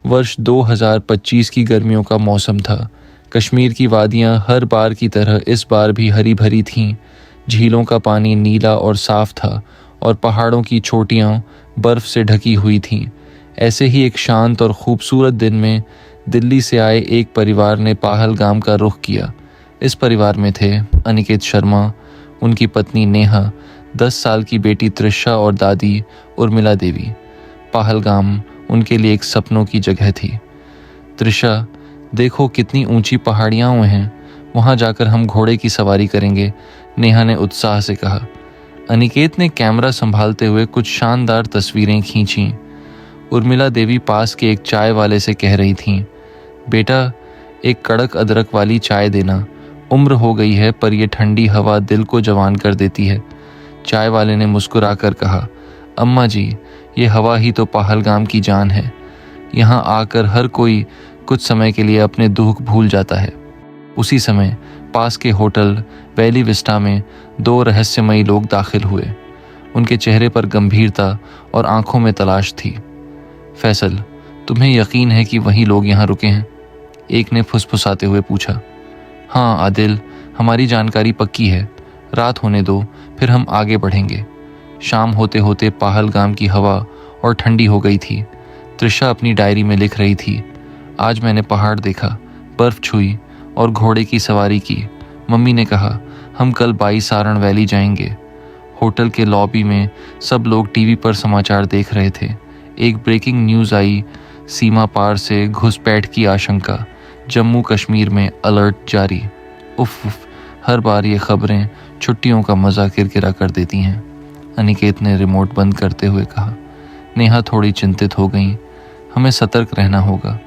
वर्ष 2025 की गर्मियों का मौसम था। कश्मीर की वादियां हर बार की तरह इस बार भी हरी भरी थीं। झीलों का पानी नीला और साफ था और पहाड़ों की चोटियां बर्फ से ढकी हुई थीं। ऐसे ही एक शांत और खूबसूरत दिन में दिल्ली से आए एक परिवार ने पहलगाम का रुख किया। इस परिवार में थे अनिकेत शर्मा, उनकी पत्नी नेहा, 10 साल की बेटी त्रिशा और दादी उर्मिला देवी। पहलगाम उनके लिए एक सपनों की जगह थी। त्रिशा, देखो कितनी ऊंची पहाड़ियां हैं, वहां जाकर हम घोड़े की सवारी करेंगे, नेहा ने उत्साह से कहा। अनिकेत ने कैमरा संभालते हुए कुछ शानदार तस्वीरें खींची। उर्मिला देवी पास के एक चाय वाले से कह रही थीं, बेटा एक कड़क अदरक वाली चाय देना, उम्र हो गई है पर यह ठंडी हवा दिल को जवान कर देती है। चाय वाले ने मुस्कुराकर कहा, अम्मा जी, ये हवा ही तो पहलगाम की जान है। यहाँ आकर हर कोई कुछ समय के लिए अपने दुख भूल जाता है। उसी समय पास के होटल वैली विस्टा में 2 रहस्यमयी लोग दाखिल हुए। उनके चेहरे पर गंभीरता और आंखों में तलाश थी। फैसल, तुम्हें यकीन है कि वही लोग यहाँ रुके हैं? एक ने फुसफुसाते हुए पूछा। हाँ आदिल, हमारी जानकारी पक्की है। रात होने दो, फिर हम आगे बढ़ेंगे। शाम होते होते पहलगाम की हवा और ठंडी हो गई थी। त्रिशा अपनी डायरी में लिख रही थी, आज मैंने पहाड़ देखा, बर्फ छुई और घोड़े की सवारी की। मम्मी ने कहा हम कल बाईसारण वैली जाएंगे। होटल के लॉबी में सब लोग टीवी पर समाचार देख रहे थे। एक ब्रेकिंग न्यूज़ आई, सीमा पार से घुसपैठ की आशंका, जम्मू कश्मीर में अलर्ट जारी। उफ, हर बार ये खबरें छुट्टियों का मज़ा किरकिरा कर देती हैं, अनिकेत ने रिमोट बंद करते हुए कहा। नेहा थोड़ी चिंतित हो गई। हमें सतर्क रहना होगा।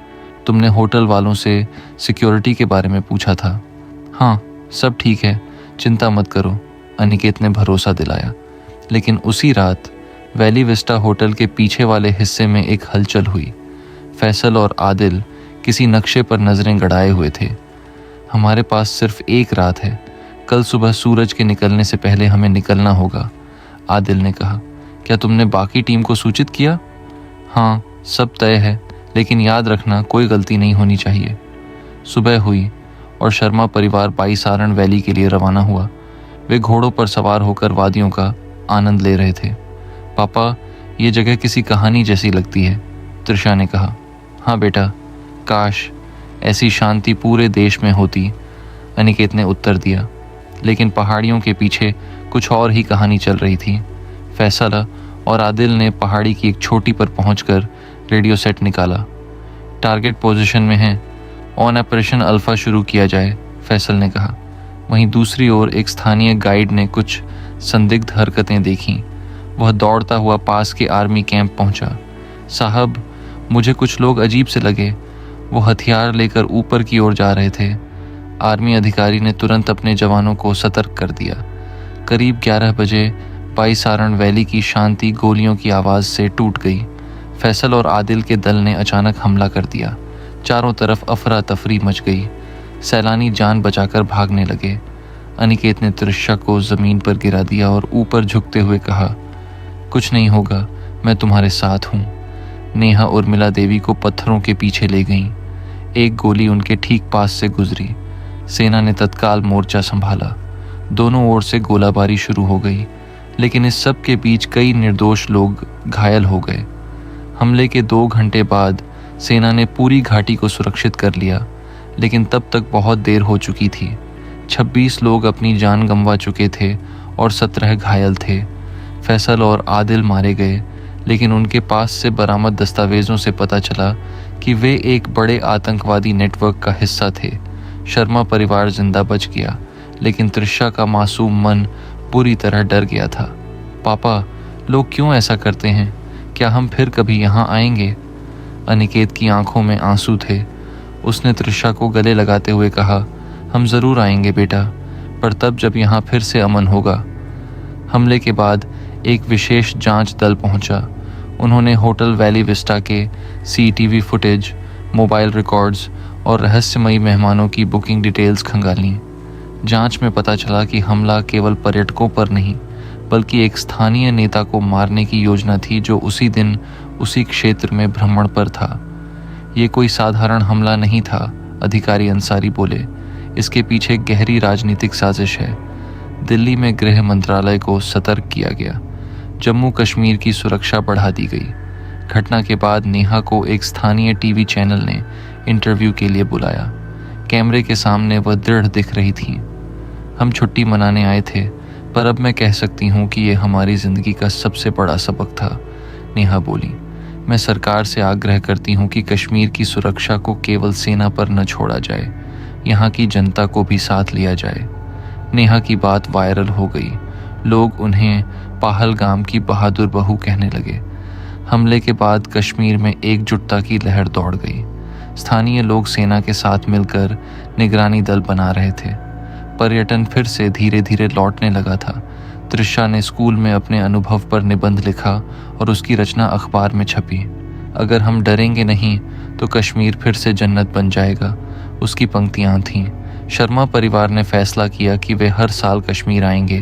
तुमने होटल वालों से सिक्योरिटी के बारे में पूछा था? हाँ, सब ठीक है, चिंता मत करो, अनिकेत ने भरोसा दिलाया। लेकिन उसी रात वैली विस्टा होटल के पीछे वाले हिस्से में एक हलचल हुई। फैसल और आदिल किसी नक्शे पर नज़रें गड़ाए हुए थे। हमारे पास सिर्फ एक रात है, कल सुबह सूरज के निकलने से पहले हमें निकलना होगा, आदिल ने कहा। क्या तुमने बाकी टीम को सूचित किया? हाँ, सब तय है, लेकिन याद रखना कोई गलती नहीं होनी चाहिए। सुबह हुई और शर्मा परिवार बाईसारण वैली के लिए रवाना हुआ। वे घोड़ों पर सवार होकर वादियों का आनंद ले रहे थे। पापा, ये जगह किसी कहानी जैसी लगती है, त्रिशा ने कहा। हाँ बेटा, काश ऐसी शांति पूरे देश में होती, अनिकेत ने उत्तर दिया। लेकिन पहाड़ियों के पीछे कुछ और ही कहानी चल रही थी। फैसल और आदिल ने पहाड़ी की एक चोटी पर पहुंचकर रेडियो सेट निकाला। टारगेट पोजीशन में है, ऑन ऑपरेशन अल्फा शुरू किया जाए, फैसल ने कहा। वहीं दूसरी ओर एक स्थानीय गाइड ने कुछ संदिग्ध हरकतें देखीं। वह दौड़ता हुआ पास के आर्मी कैंप पहुंचा। साहब, मुझे कुछ लोग अजीब से लगे, वो हथियार लेकर ऊपर की ओर जा रहे थे। आर्मी अधिकारी ने तुरंत अपने जवानों को सतर्क कर दिया। करीब 11 बजे बाईसारण वैली की शांति गोलियों की आवाज़ से टूट गई। फैसल और आदिल के दल ने अचानक हमला कर दिया। चारों तरफ अफरा तफरी मच गई। सैलानी जान बचाकर भागने लगे। अनिकेत ने त्रिशा को ज़मीन पर गिरा दिया और ऊपर झुकते हुए कहा, कुछ नहीं होगा, मैं तुम्हारे साथ हूँ। नेहा उर्मिला देवी को पत्थरों के पीछे ले गईं। एक गोली उनके ठीक पास से गुजरी। सेना ने तत्काल मोर्चा संभाला। दोनों ओर से गोलाबारी शुरू हो गई, लेकिन इस सब के बीच कई निर्दोष लोग घायल हो गए। हमले के 2 घंटे बाद सेना ने पूरी घाटी को सुरक्षित कर लिया, लेकिन तब तक बहुत देर हो चुकी थी। 26 लोग अपनी जान गंवा चुके थे और 17 घायल थे। फैसल और आदिल मारे गए, लेकिन उनके पास से बरामद दस्तावेजों से पता चला कि वे एक बड़े आतंकवादी नेटवर्क का हिस्सा थे। शर्मा परिवार जिंदा बच गया, लेकिन त्रिशा का मासूम मन पूरी तरह डर गया था। पापा, लोग क्यों ऐसा करते हैं? क्या हम फिर कभी यहाँ आएंगे? अनिकेत की आंखों में आंसू थे। उसने त्रिशा को गले लगाते हुए कहा, हम ज़रूर आएंगे बेटा, पर तब जब यहाँ फिर से अमन होगा। हमले के बाद एक विशेष जांच दल पहुंचा। उन्होंने होटल वैली विस्टा के सीसीटीवी फुटेज, मोबाइल रिकॉर्ड्स और रहस्यमयी मेहमानों की बुकिंग डिटेल्स खंगालीं। जांच में पता चला कि हमला केवल पर्यटकों पर नहीं, बल्कि एक स्थानीय नेता को मारने की योजना थी जो उसी दिन उसी क्षेत्र में भ्रमण पर था। ये कोई साधारण हमला नहीं था, अधिकारी अंसारी बोले। इसके पीछे गहरी राजनीतिक साजिश है। दिल्ली में गृह मंत्रालय को सतर्क किया गया। जम्मू कश्मीर की सुरक्षा बढ़ा दी गई। घटना के बाद नेहा को एक स्थानीय टीवी चैनल ने इंटरव्यू के लिए बुलाया। कैमरे के सामने वह दृढ़ दिख रही थी। हम छुट्टी मनाने आए थे, पर अब मैं कह सकती हूँ कि ये हमारी ज़िंदगी का सबसे बड़ा सबक था, नेहा बोली। मैं सरकार से आग्रह करती हूँ कि कश्मीर की सुरक्षा को केवल सेना पर न छोड़ा जाए, यहाँ की जनता को भी साथ लिया जाए। नेहा की बात वायरल हो गई। लोग उन्हें पहलगाम की बहादुर बहू कहने लगे। हमले के बाद कश्मीर में एकजुटता की लहर दौड़ गई। स्थानीय लोग सेना के साथ मिलकर निगरानी दल बना रहे थे। पर्यटन फिर से धीरे धीरे लौटने लगा था। त्रिशा ने स्कूल में अपने अनुभव पर निबंध लिखा और उसकी रचना अखबार में छपी। अगर हम डरेंगे नहीं तो कश्मीर फिर से जन्नत बन जाएगा, उसकी पंक्तियां थीं। शर्मा परिवार ने फैसला किया कि वे हर साल कश्मीर आएंगे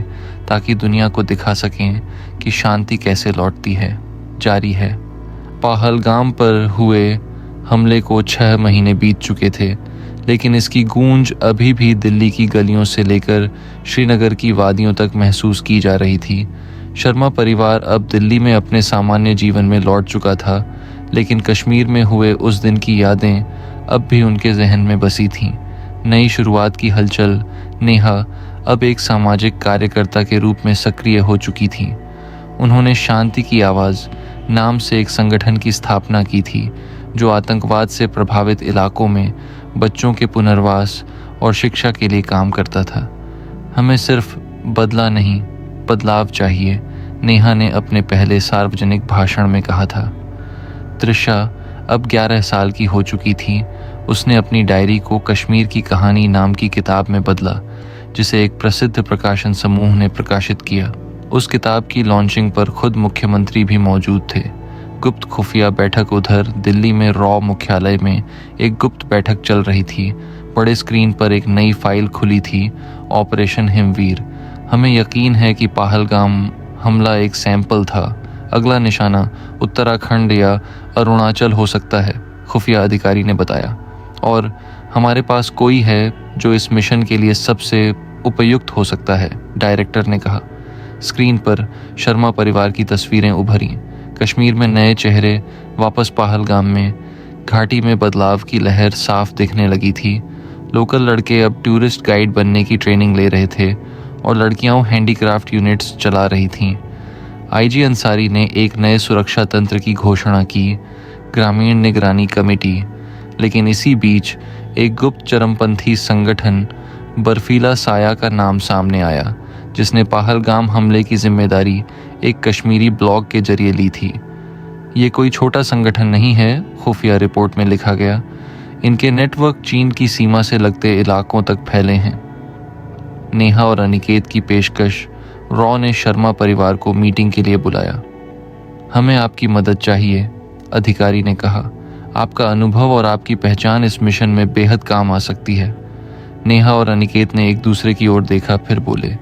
ताकि दुनिया को दिखा सकें कि शांति कैसे लौटती है, जारी है। पहलगाम पर हुए हमले को 6 महीने बीत चुके थे, लेकिन इसकी गूंज अभी भी दिल्ली की गलियों से लेकर श्रीनगर की वादियों तक महसूस की जा रही थी। शर्मा परिवार अब दिल्ली में अपने सामान्य जीवन में लौट चुका था, लेकिन कश्मीर में हुए उस दिन की यादें अब भी उनके जहन में बसी थीं। नई शुरुआत की हलचल। नेहा अब एक सामाजिक कार्यकर्ता के रूप में सक्रिय हो चुकी थी। उन्होंने शांति की आवाज़ नाम से एक संगठन की स्थापना की थी, जो आतंकवाद से प्रभावित इलाकों में बच्चों के पुनर्वास और शिक्षा के लिए काम करता था। हमें सिर्फ बदला नहीं, बदलाव चाहिए, नेहा ने अपने पहले सार्वजनिक भाषण में कहा था। त्रिशा अब 11 साल की हो चुकी थी। उसने अपनी डायरी को कश्मीर की कहानी नाम की किताब में बदला, जिसे एक प्रसिद्ध प्रकाशन समूह ने प्रकाशित किया। उस किताब की लॉन्चिंग पर खुद मुख्यमंत्री भी मौजूद थे। गुप्त खुफिया बैठक उधर दिल्ली में रॉ मुख्यालय में एक गुप्त बैठक चल रही थी। बड़े स्क्रीन पर एक नई फाइल खुली थी, ऑपरेशन हिमवीर। हमें यकीन है कि पहलगाम हमला एक सैंपल था। अगला निशाना उत्तराखंड या अरुणाचल हो सकता है, खुफिया अधिकारी ने बताया। और हमारे पास कोई है जो इस मिशन के लिए सबसे उपयुक्त हो सकता है, डायरेक्टर ने कहा। स्क्रीन पर शर्मा परिवार की तस्वीरें उभरी। कश्मीर में नए चेहरे, वापस पहलगाम में। घाटी में बदलाव की लहर साफ दिखने लगी थी। लोकल लड़के अब टूरिस्ट गाइड बनने की ट्रेनिंग ले रहे थे और लड़कियां हैंडीक्राफ्ट यूनिट्स चला रही थीं। आईजी अंसारी ने एक नए सुरक्षा तंत्र की घोषणा की, ग्रामीण निगरानी कमेटी। लेकिन इसी बीच एक गुप्त चरमपंथी संगठन बर्फीला साया का नाम सामने आया, जिसने पहलगाम हमले की जिम्मेदारी एक कश्मीरी ब्लॉग के जरिए ली थी। ये कोई छोटा संगठन नहीं है, खुफिया रिपोर्ट में लिखा गया। इनके नेटवर्क चीन की सीमा से लगते इलाकों तक फैले हैं। नेहा और अनिकेत की पेशकश। रॉ ने शर्मा परिवार को मीटिंग के लिए बुलाया। हमें आपकी मदद चाहिए, अधिकारी ने कहा। आपका अनुभव और आपकी पहचान इस मिशन में बेहद काम आ सकती है। नेहा और अनिकेत ने एक दूसरे की ओर देखा, फिर बोले,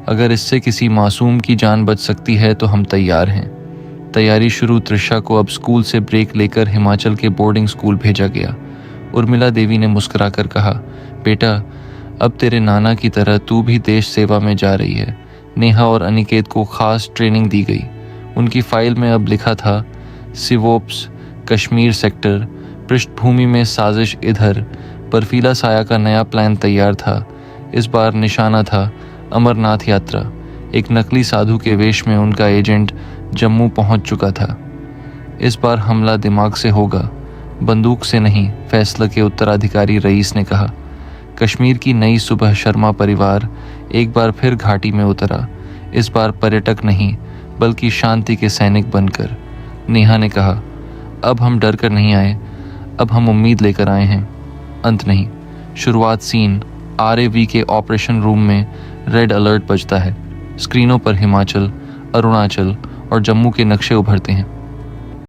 अगर इससे किसी मासूम की जान बच सकती है तो हम तैयार हैं। तैयारी शुरू। त्रिशा को अब स्कूल से ब्रेक लेकर हिमाचल के बोर्डिंग स्कूल भेजा गया। उर्मिला देवी ने मुस्कुराकर कहा, बेटा, अब तेरे नाना की तरह तू भी देश सेवा में जा रही है। नेहा और अनिकेत को खास ट्रेनिंग दी गई। उनकी फाइल में अब लिखा था, सिवोप्स कश्मीर सेक्टर, पृष्ठभूमि में साजिश इधर। बर्फीला साया का नया प्लान तैयार था। इस बार निशाना था अमरनाथ यात्रा। एक नकली साधु के वेश में उनका एजेंट जम्मू पहुंच चुका था। इस बार हमला दिमाग से होगा, बंदूक से नहीं, फैसला के उत्तराधिकारी रईस ने कहा। कश्मीर की नई सुबह। शर्मा परिवार एक बार फिर घाटी में उतरा, इस बार पर्यटक नहीं बल्कि शांति के सैनिक बनकर। नेहा ने कहा, अब हम डर कर नहीं आए, अब हम उम्मीद लेकर आए हैं। अंत नहीं, शुरुआत। सीन RAV के ऑपरेशन रूम में रेड अलर्ट बजता है। स्क्रीनों पर हिमाचल, अरुणाचल और जम्मू के नक्शे उभरते हैं।